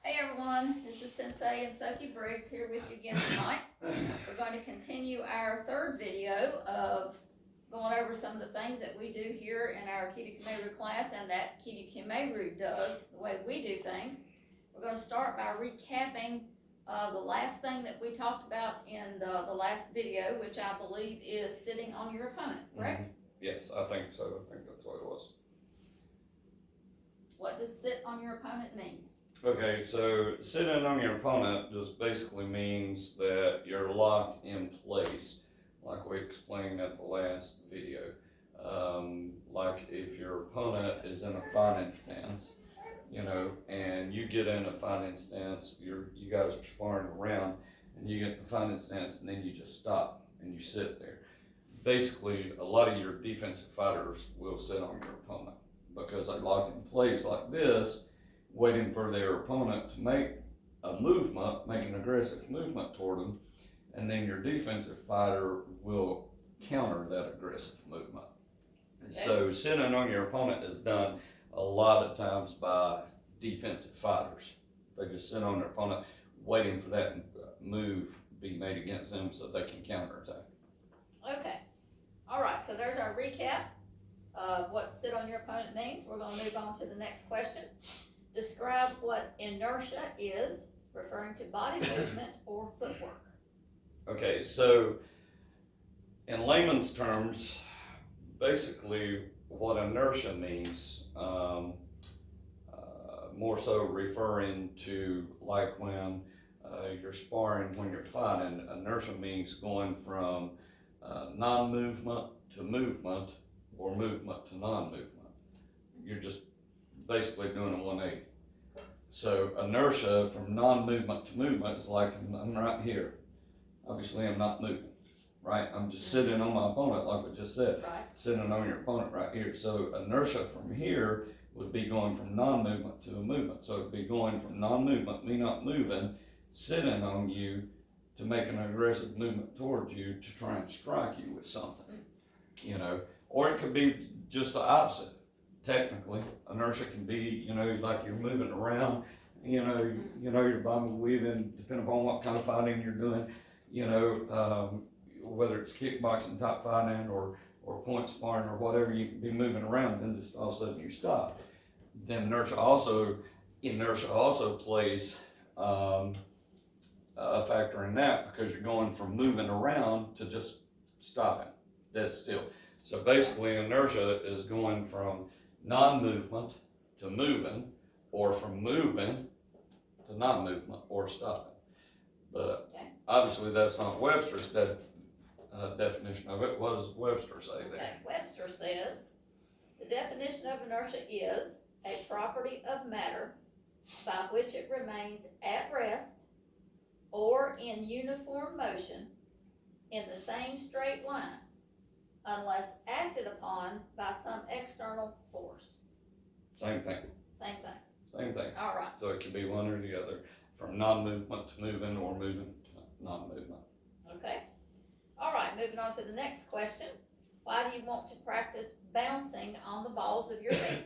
Hey everyone, this is Sensei and Soki Briggs here with you again tonight. We're going to continue our third video of going over some of the things that we do here in our Kidokime-ryu class and that Kidokime-ryu does, the way we do things. We're going to start by recapping the last thing that we talked about in the last video, which I believe is sitting on your opponent, correct? Mm-hmm. Yes, I think so. I think that's what it was. What does sit on your opponent mean? Okay, so sitting on your opponent just basically means that you're locked in place, like we explained at the last video. Like if your opponent is in a fighting stance, and you get in a fighting stance, you guys are sparring around, and you get in a fighting stance, and then you just stop and you sit there. Basically, a lot of your defensive fighters will sit on your opponent because they lock in place like this, waiting for their opponent to make a movement, make an aggressive movement toward them, and then your defensive fighter will counter that aggressive movement. Okay. So sitting on your opponent is done a lot of times by defensive fighters. They just sit on their opponent waiting for that move be made against them so they can counterattack. Okay. All right, so there's our recap of what sit on your opponent means. We're going to move on to the next question. Describe what inertia is, referring to body movement or footwork. Okay, so in layman's terms, basically what inertia means, more so referring to like when you're sparring, when you're fighting, inertia means going from non-movement to movement or movement to non-movement. You're just basically doing a 180. So inertia from non-movement to movement is like I'm right here. Obviously I'm not moving, right? I'm just sitting on my opponent like we just said, right. Sitting on your opponent right here. So inertia from here would be going from non-movement to a movement. So it'd be going from non-movement, me not moving, sitting on you to make an aggressive movement towards you to try and strike you with something, or it could be just the opposite. Technically, inertia can be, like you're moving around, you're bobbing and weaving, depending upon what kind of fighting you're doing, whether it's kickboxing type fighting or point sparring or whatever, you can be moving around and then just all of a sudden you stop. Then inertia also plays a factor in that because you're going from moving around to just stopping, dead still. So basically inertia is going from non-movement to moving, or from moving to non-movement or stopping. But obviously that's not Webster's definition of it. What does Webster say there? Okay, Webster says, the definition of inertia is a property of matter by which it remains at rest or in uniform motion in the same straight line, unless acted upon by some external force. Same thing. Same thing. Same thing. All right. So it can be one or the other, from non-movement to moving or moving to non-movement. Okay. All right, moving on to the next question. Why do you want to practice bouncing on the balls of your feet?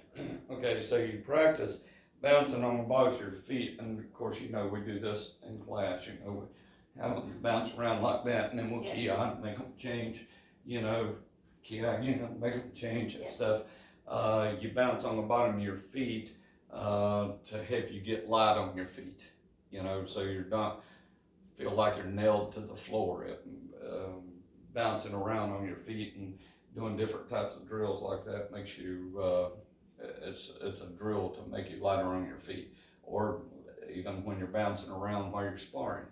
Okay, so you practice bouncing on the balls of your feet, and of course, we do this in class, we have them bounce around like that, and then we'll key on, make them change, key on, make them change and stuff. You bounce on the bottom of your feet to help you get light on your feet, so you're not feel like you're nailed to the floor. Bouncing around on your feet and doing different types of drills like that makes you, it's a drill to make you lighter on your feet. Or even when you're bouncing around while you're sparring,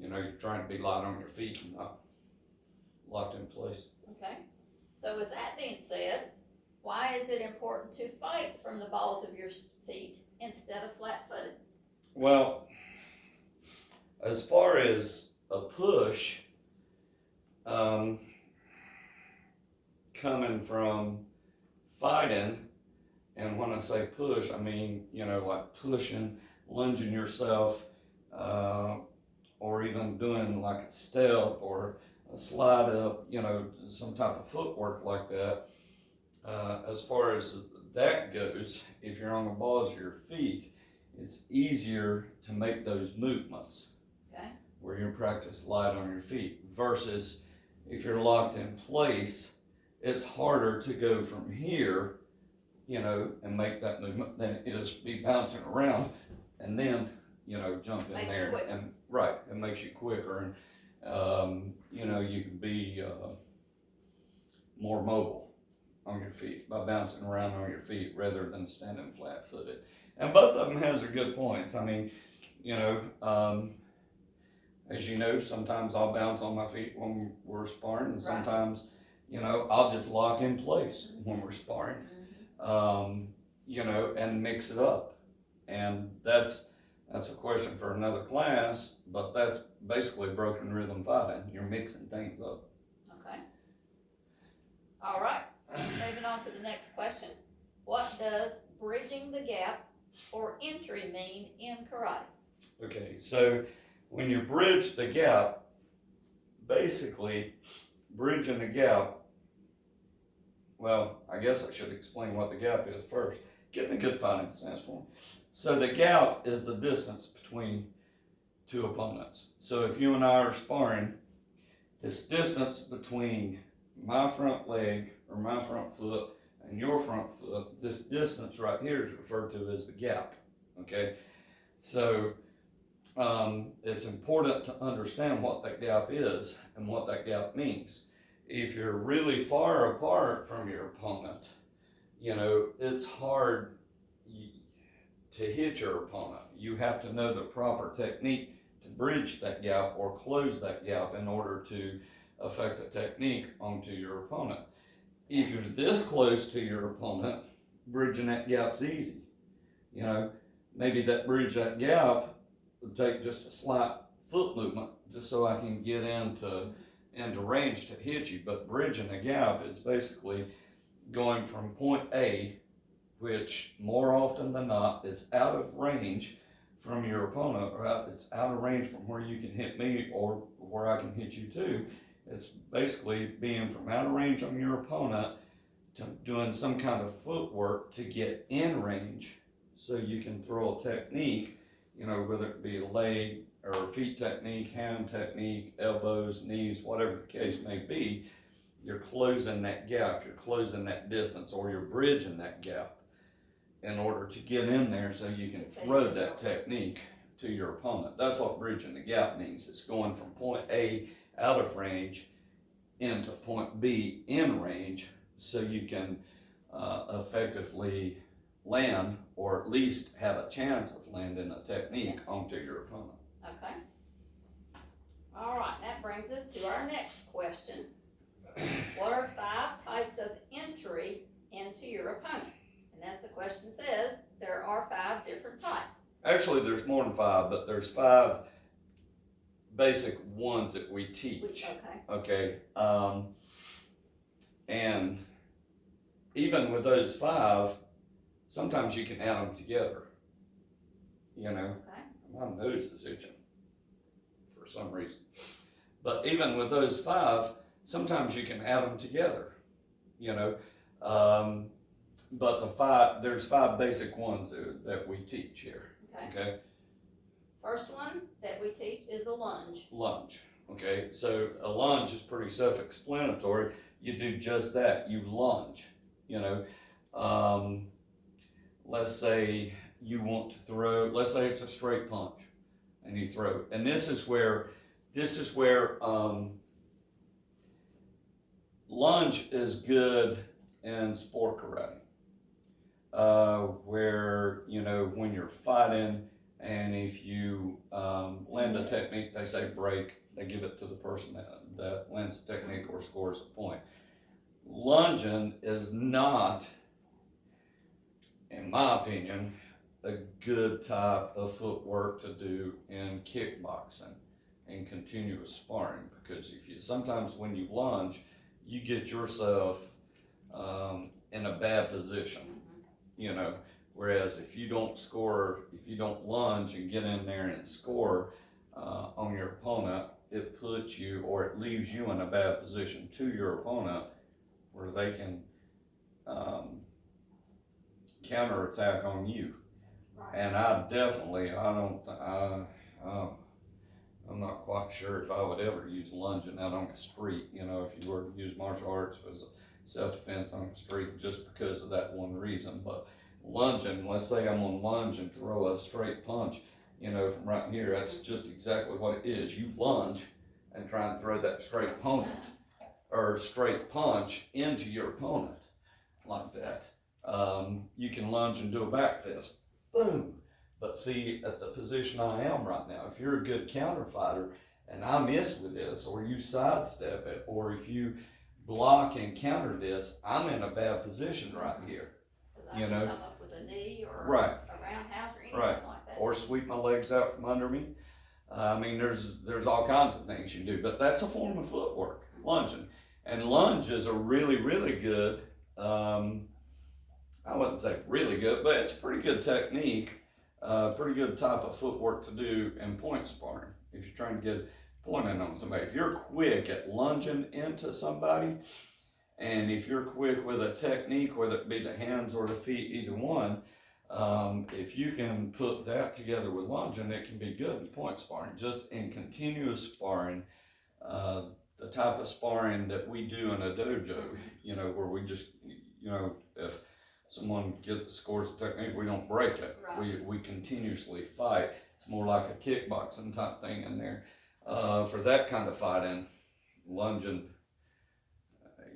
you're trying to be light on your feet and not locked in place. Okay, so with that being said, why is it important to fight from the balls of your feet instead of flat-footed? Well, as far as a push, coming from fighting, and when I say push, I mean, like pushing, lunging yourself, or even doing like a step or a slide up, some type of footwork like that. As far as that goes, if you're on the balls of your feet, it's easier to make those movements. Okay. Where you practice light on your feet, versus if you're locked in place, it's harder to go from here, and make that movement than it is be bouncing around and then, jump in Makes you there. quicker. And right, it makes you quicker, and you can be more mobile on your feet by bouncing around on your feet rather than standing flat-footed. And both of them has their good points. I mean, as you know, sometimes I'll bounce on my feet when we're sparring, and sometimes, I'll just lock in place when we're sparring, and mix it up. And that's a question for another class, but that's basically broken rhythm fighting. You're mixing things up. Okay. All right. Moving on to the next question. What does bridging the gap or entry mean in karate? Okay, so when you bridge the gap, basically bridging the gap, well, I guess I should explain what the gap is first. Get me a good fighting stance for me. So the gap is the distance between two opponents. So if you and I are sparring, this distance between my front leg or my front foot and your front foot, this distance right here is referred to as the gap, okay? So it's important to understand what that gap is and what that gap means. If you're really far apart from your opponent, it's hard to hit your opponent. You have to know the proper technique to bridge that gap or close that gap in order to affect a technique onto your opponent. If you're this close to your opponent, bridging that gap's easy. Maybe bridge that gap would take just a slight foot movement just so I can get into range to hit you. But bridging a gap is basically going from point A, which more often than not is out of range from your opponent, or it's out of range from where you can hit me or where I can hit you too. It's basically being from out of range on your opponent to doing some kind of footwork to get in range so you can throw a technique, whether it be a leg or feet technique, hand technique, elbows, knees, whatever the case may be. You're closing that gap, you're closing that distance, or you're bridging that gap in order to get in there so you can throw that technique to your opponent. That's what bridging the gap means. It's going from point A out of range into point B in range so you can effectively land, or at least have a chance of landing a technique onto your opponent. Okay. All right, that brings us to our next question. What are 5 types of entry into your opponent? And as the question says, there are 5 different types. Actually, there's more than 5, but there's 5 basic ones that we teach. Okay. And even with those 5, sometimes you can add them together. Okay. My nose is itching for some reason. But even with those 5, sometimes you can add them together. But there's 5 basic ones that we teach here. Okay. First one that we teach is a lunge. Lunge. Okay. So a lunge is pretty self-explanatory. You do just that. You lunge. Let's say you want to throw. Let's say it's a straight punch, and you throw. And this is where lunge is good in sport karate. Where, when you're fighting, and if you land a technique, they say break, they give it to the person that lands the technique or scores a point. Lunging is not, in my opinion, a good type of footwork to do in kickboxing and continuous sparring, because sometimes when you lunge, you get yourself in a bad position. Whereas if you don't lunge and get in there and score on your opponent, it puts you, or it leaves you in a bad position to your opponent where they can counterattack on you. Right. And I definitely, I'm not quite sure if I would ever use lunging out on the street, you know, if you were to use martial arts as a self-defense on the street, just because of that one reason. But lunging, let's say I'm on lunge and throw a straight punch, you know, from right here, that's just exactly what it is. You lunge and try and throw that straight opponent or straight punch into your opponent like that. You can lunge and do a back fist, boom. But see, at the position I am right now, if you're a good counter fighter and I miss with this, or you sidestep it, or if you block and counter this, I'm in a bad position right here. You know, come up with a knee or right. a roundhouse or anything right. like that. Or sweep my legs out from under me. I mean, there's all kinds of things you can do, but that's a form of footwork, lunging. And lunges are really, really good. I wouldn't say really good, but it's a pretty good technique. Pretty good type of footwork to do in point sparring if you're trying to get a point in on somebody. If you're quick at lunging into somebody, and if you're quick with a technique, whether it be the hands or the feet, either one, if you can put that together with lunging, it can be good in point sparring. Just in continuous sparring, the type of sparring that we do in a dojo, you know, where we just, you know, if someone scores a technique, we don't break it. Right. We continuously fight. It's more like a kickboxing type thing in there. For that kind of fighting, lunging,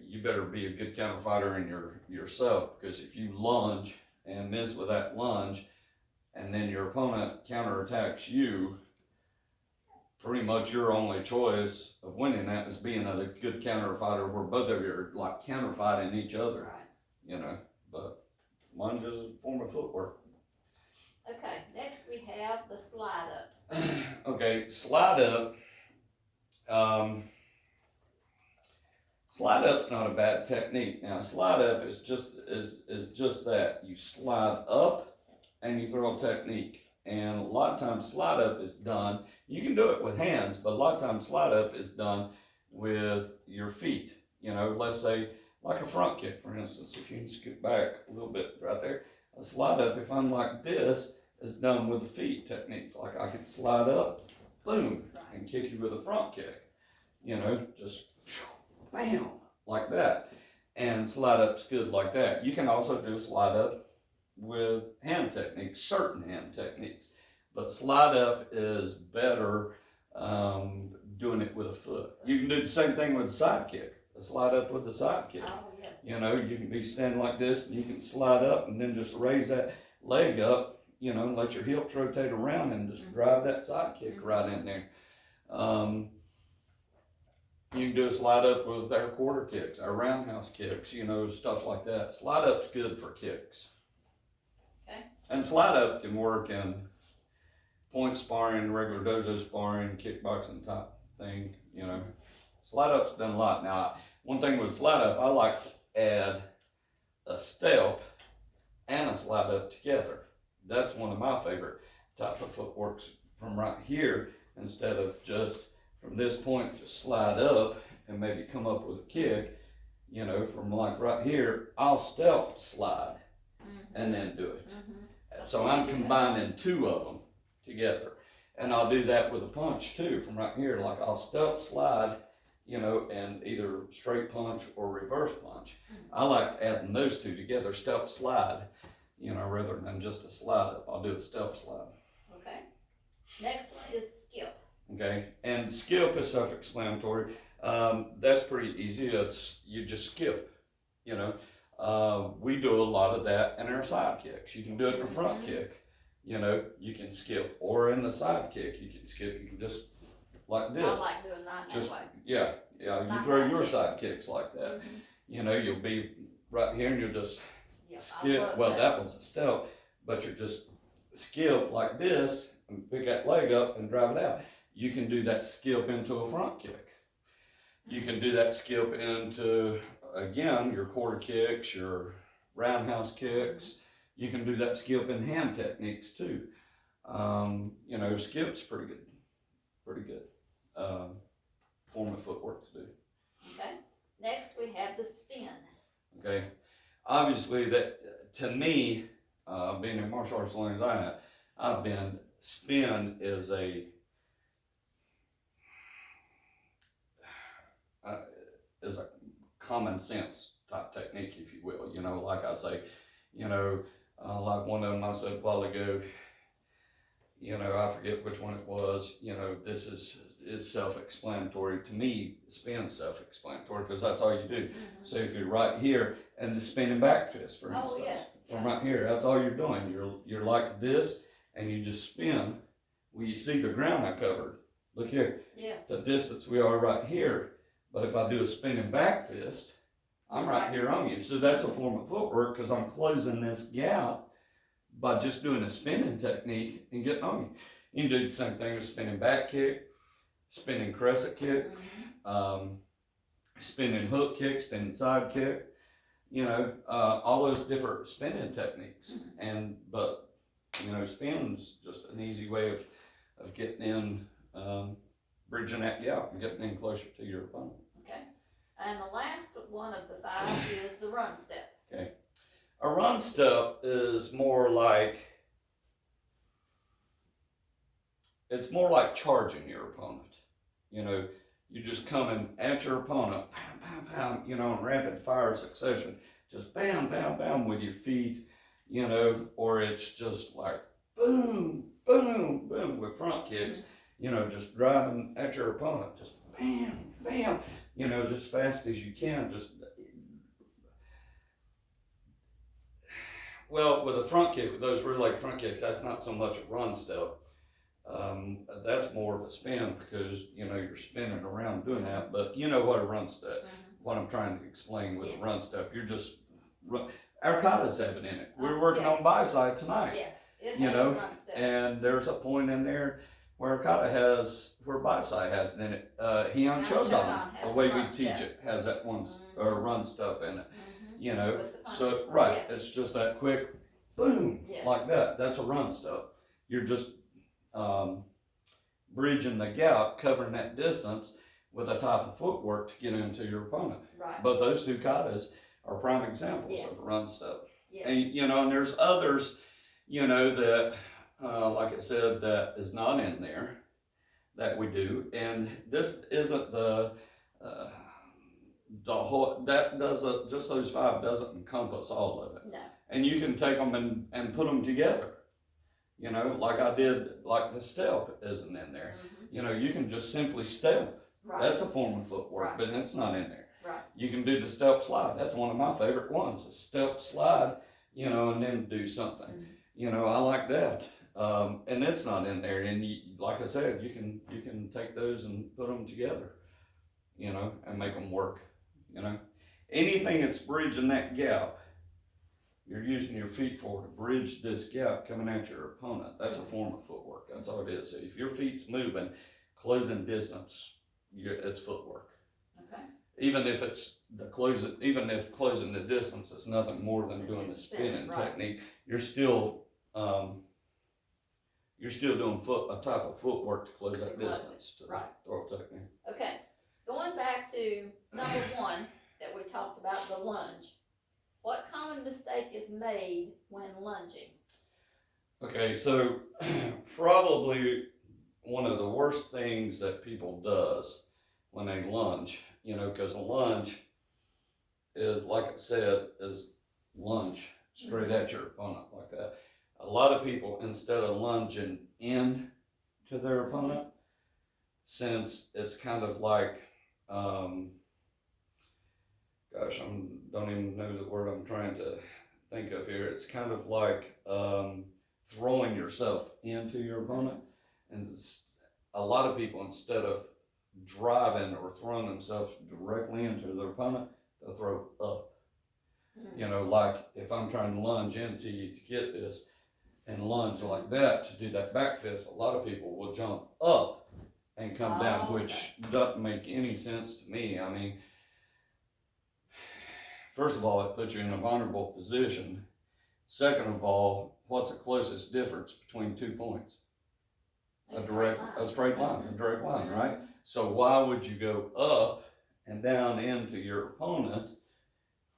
you better be a good counter fighter in yourself, because if you lunge and miss with that lunge, and then your opponent counterattacks you, pretty much your only choice of winning that is being a good counter fighter where both of you are like counter fighting each other. Right. You know, but lunge is a form of footwork. Okay, next we have the slide up. Okay, slide up. Slide up's not a bad technique. Now, slide up is just that. You slide up and you throw a technique. And a lot of times slide up is done. You can do it with hands, but a lot of times slide up is done with your feet. You know, let's say like a front kick, for instance. If you can scoot back a little bit right there, a slide up, if I'm like this, is done with the feet techniques. Like I can slide up, boom, and kick you with a front kick. You know, just bam, like that. And slide up's good like that. You can also do a slide up with hand techniques, certain hand techniques. But slide up is better doing it with a foot. You can do the same thing with a side kick. A slide up with a side kick. Oh, yes. You know, you can be standing like this, and you can slide up and then just raise that leg up, you know, let your hips rotate around and just drive that side kick right in there. You can do a slide up with our quarter kicks, our roundhouse kicks, you know, stuff like that. Slide up's good for kicks. Okay. And slide up can work in point sparring, regular dojo sparring, kickboxing type thing, you know. Slide up's done a lot. Now, one thing with slide up, I like to add a step and a slide up together. That's one of my favorite type of footworks from right here, instead of just from this point just slide up and maybe come up with a kick, you know, from like right here, I'll step slide and then do it. So I'm combining two of them together. And I'll do that with a punch too, from right here. Like I'll step slide, you know, and either straight punch or reverse punch. I like adding those two together, step slide, you know, rather than just a slide up. I'll do a step slide. Okay. Next one is skip. Okay, and skip is self-explanatory. That's pretty easy. It's you just skip, you know. We do a lot of that in our side kicks. You can do it in a front kick, you know, you can skip, or in the side kick, you can skip. You can just like this. I like doing mine that way. Yeah, you throw your side kicks like that. You know, you'll be right here and you'll just skip. Well, that was a step, but you just skip like this and pick that leg up and drive it out. You can do that skip into a front kick. You can do that skip into, again, your quarter kicks, your roundhouse kicks. You can do that skip in hand techniques too. You know, skip's pretty good form of footwork to do. Okay. Next we have the spin. Okay. Obviously that, to me, being in martial arts as long as I've been, spin is a common sense type technique, if you will. You know, like I say, you know, like one of them I said a while ago, you know, I forget which one it was, you know, it's self-explanatory. To me, spin's self-explanatory because that's all you do. Mm-hmm. So if you're right here and the spinning back fist, for instance, from right here, that's all you're doing. You're like this and you just spin. Well, you see the ground I covered. Look here. Yes. The distance we are right here. But if I do a spinning back fist, I'm right here on you. So that's a form of footwork because I'm closing this gap by just doing a spinning technique and getting on you. You can do the same thing with spinning back kick, spinning crescent kick, spinning hook kick, spinning side kick, you know, all those different spinning techniques. But you know, spin's just an easy way of getting in, bridging that gap and getting in closer to your opponent. Okay. And the last one of the 5 is the run step. Okay. A run step is more like, it's more like charging your opponent. You know, you're just coming at your opponent, bam, bam, bam, you know, in rapid fire succession. Just bam, bam, bam with your feet, you know, or it's just like boom, boom, boom with front kicks, you know, just driving at your opponent, just bam, bam, you know, just fast as you can, just. Well, with a front kick, with those rear leg front kicks, that's not so much a run step. That's more of a spin because, you know, you're spinning around doing that. But you know what a run step, what I'm trying to explain with a run step, you're just, our kata's have it in it. We're working on bi-side tonight. Yes, it you has know, a run step. And there's a point in there where kata has, where bi-side has it in it. Heian Shodan, the way we teach it, has that one run step in it. You know, so right, it's just that quick boom, like that. That's a run step. You're just bridging the gap, covering that distance with a type of footwork to get into your opponent. Right. But those two katas are prime examples of a run step. Yes. And you know, and there's others, you know, that like I said, that is not in there that we do. And this isn't the whole, that doesn't, just those 5 doesn't encompass all of it. No. And you can take them and put them together, you know, like I did, like the step isn't in there. You know, you can just simply step. Right. That's a form of footwork, but it's not in there. Right. You can do the step slide. That's one of my favorite ones, a step slide, you know, and then do something. You know, I like that. And it's not in there. And you, like I said, you can take those and put them together, you know, and make them work. You know, anything that's bridging that gap, you're using your feet for to bridge this gap coming at your opponent. That's a form of footwork. That's all it is. If your feet's moving, closing distance, it's footwork. Okay. Even if it's even if closing the distance is nothing more than doing the spinning technique, you're still doing a type of footwork to close that distance. To throw technique. Okay. Going back to number 1 that we talked about, the lunge. What common mistake is made when lunging? Okay, so probably one of the worst things that people does when they lunge, you know, because a lunge is, like I said, is lunge straight at your opponent like that. A lot of people, instead of lunging in to their opponent, since it's kind of like, gosh, I don't even know the word I'm trying to think of here. It's kind of like throwing yourself into your opponent. And a lot of people, instead of driving or throwing themselves directly into their opponent, they'll throw up. You know, like if I'm trying to lunge into you to get this and lunge like that to do that back fist, a lot of people will jump up and come down, which doesn't make any sense to me. I mean, first of all, it puts you in a vulnerable position. Second of all, what's the closest difference between 2 points? A straight line, right? So why would you go up and down into your opponent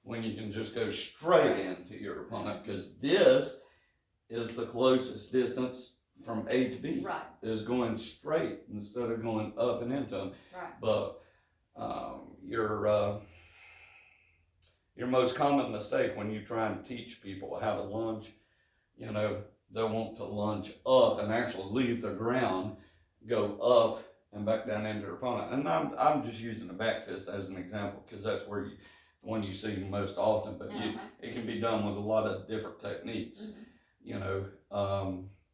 when you can just go straight into your opponent? Because this is the closest distance from A to B. Right. Is going straight instead of going up and into them. Right. But your most common mistake when you try and teach people how to lunge, you know, they'll want to lunge up and actually leave the ground, go up and back down into their opponent. And I'm just using the back fist as an example because that's where the one you see most often. But it can be done with a lot of different techniques. You know,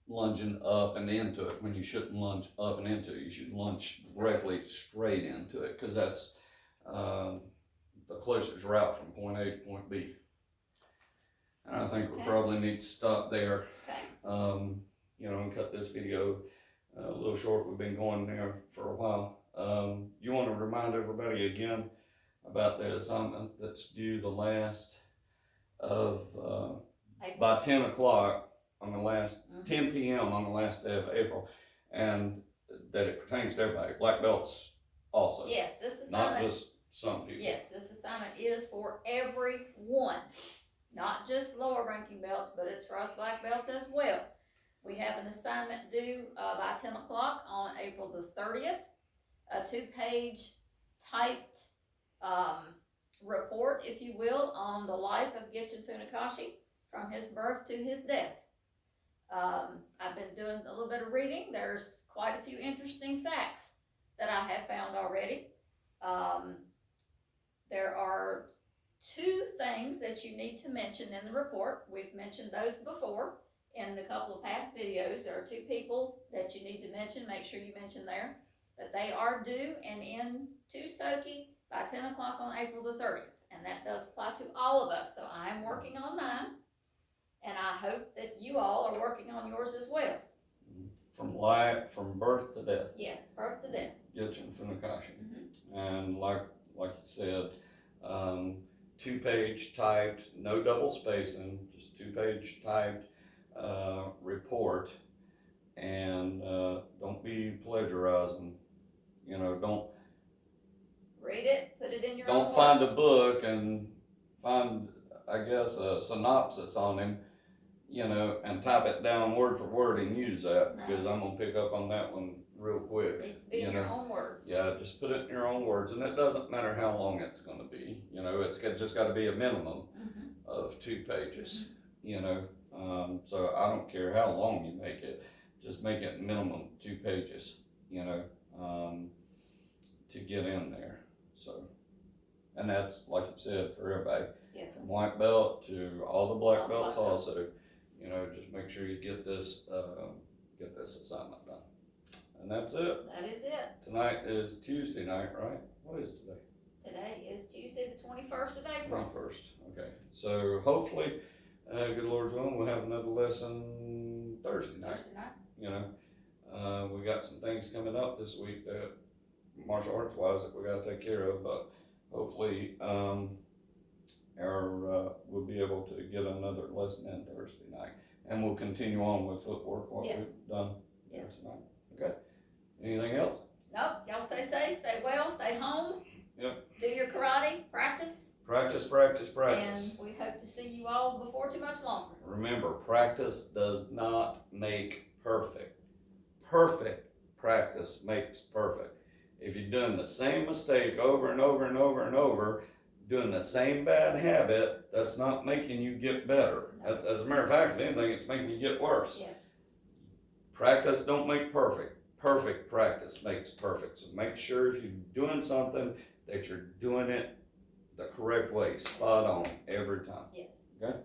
lunging up and into it when you shouldn't lunge up and into it. You should lunge directly straight into it because that's the closest route from point A to point B. And I think we probably need to stop there. Okay. You know, and cut this video a little short. We've been going there for a while. You want to remind everybody again about the assignment that's due the last of by 10 o'clock on the last 10 p.m. on the last day of April, and that it pertains to everybody, black belts also. Yes, this assignment. Not just some people. Yes, this assignment is for everyone, not just lower ranking belts, but it's for us black belts as well. We have an assignment due by 10 o'clock on April the 30th, a 2-page typed report, if you will, on the life of Gichin Funakashi from his birth to his death. I've been doing a little bit of reading. There's quite a few interesting facts that I have found already. There are 2 things that you need to mention in the report. We've mentioned those before in a couple of past videos. There are 2 people that you need to mention. Make sure you mention there that they are due and in to Soki by 10 o'clock on April the 30th. And that does apply to all of us. So I'm working on mine. And I hope that you all are working on yours as well. From birth to death. Yes, birth to death. Gichin Funakashi. And like you said, 2-page typed, no double spacing, just 2-page typed report. And don't be plagiarizing. You know, don't read it, put it in your own don't words. find a book and find, I guess, a synopsis on him, you know, and type it down word for word and use that, because I'm gonna pick up on that one real quick. It needs to be in your own words. Yeah, just put it in your own words, and it doesn't matter how long it's gonna be. You know, it's just got to be a minimum of 2 pages. You know, so I don't care how long you make it, just make it minimum 2 pages. You know, to get in there. So, and that's like you said for everybody, from white belt to all the black belts also. You know, just make sure you get this assignment done. And that's it. That is it. Tonight is Tuesday night, right? What is today? Today is Tuesday the 21st of April. 21st, okay. So hopefully, good Lord's willing, we'll have another lesson Thursday night. You know, we got some things coming up this week that martial arts wise that we got to take care of, but hopefully we'll be able to get another lesson in Thursday night, and we'll continue on with footwork what we've done tonight. Okay. Anything else? Nope. Y'all stay safe, stay well, stay home. Yep. Do your karate, practice. Practice, practice, practice. And we hope to see you all before too much longer. Remember, practice does not make perfect. Perfect practice makes perfect. If you're doing the same mistake over and over and over and over, doing the same bad habit, that's not making you get better. No. As a matter of fact, if anything, it's making you get worse. Yes. Practice don't make perfect. Perfect practice makes perfect. So make sure if you're doing something that you're doing it the correct way, spot on every time. Yes. Okay?